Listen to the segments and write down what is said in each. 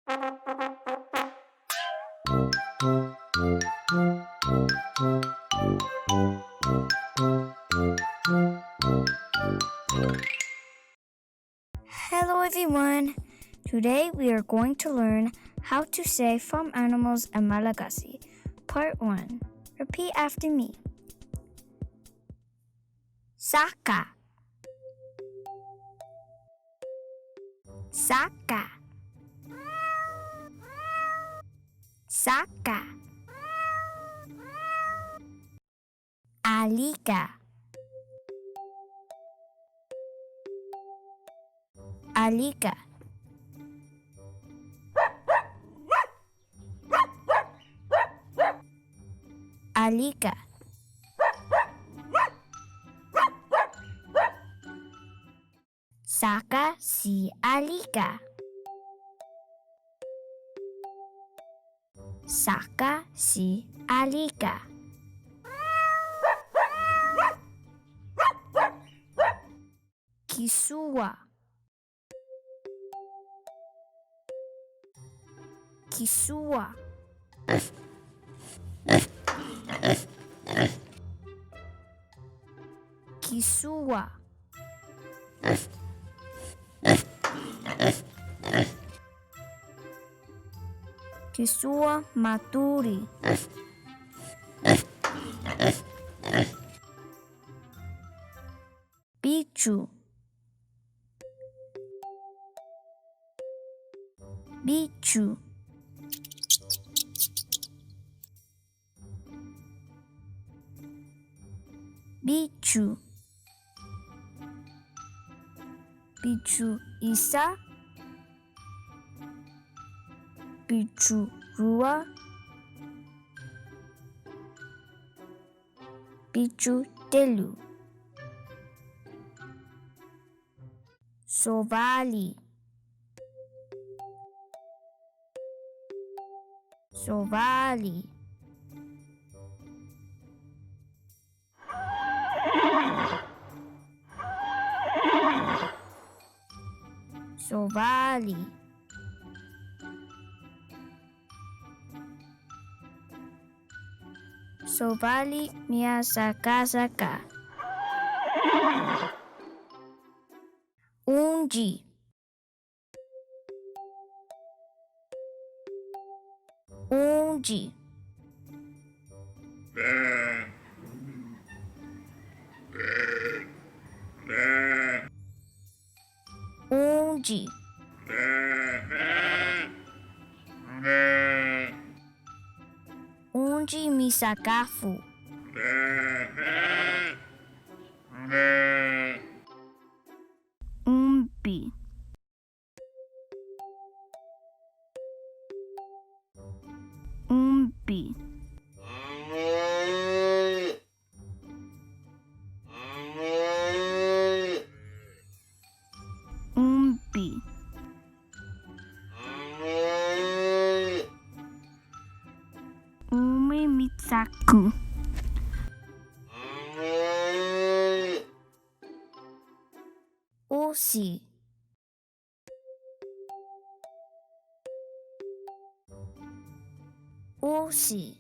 Hello everyone! Today we are going to learn how to say farm animals in Malagasy. Part 1. Repeat after me. Saka. Saka. Saka. Alika. Alika. Alika. Saka si Alika. Saka si Alika. Kisua. Kisua. Kisua. Kisua maturi. Bichu. Bichu. Bichu. Bichu isa. Bichu rua. Bichu telu. Sovali. Sovali. Sovali. Sovali mia saka saka. Unji. Unji. Unji. Unji misakafu. Umbi. Umbi. Umbi. Umi mitsaku. Usi. Usi.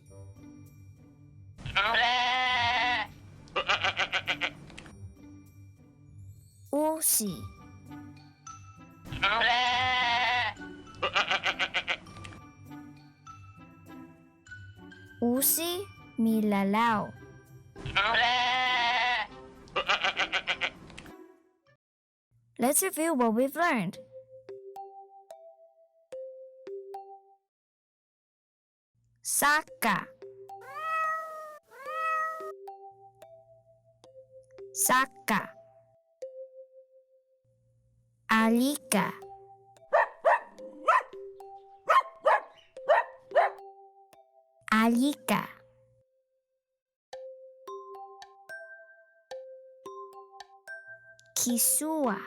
Usi. Usi milalao. Let's review what we've learned. Saka. Saka. Alika. Alika. Kisua.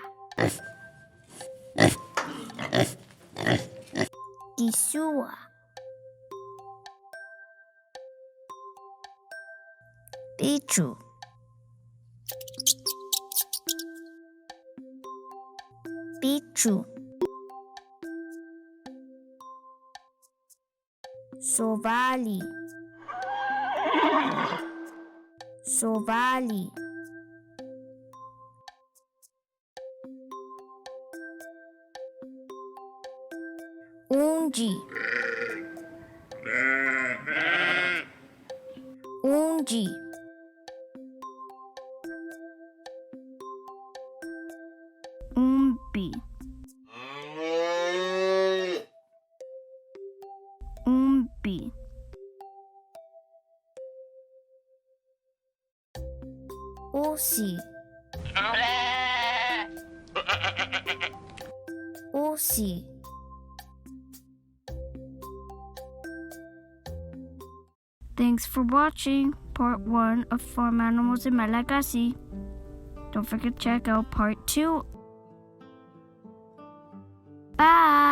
Kisua. Bichu. Bichu. Sovali. Sovali. Unji. Unji. Umbi. Umbi. Usi. Usi. Thanks for watching part 1 of Farm Animals in Malagasy. Don't forget to check out part 2. Bye!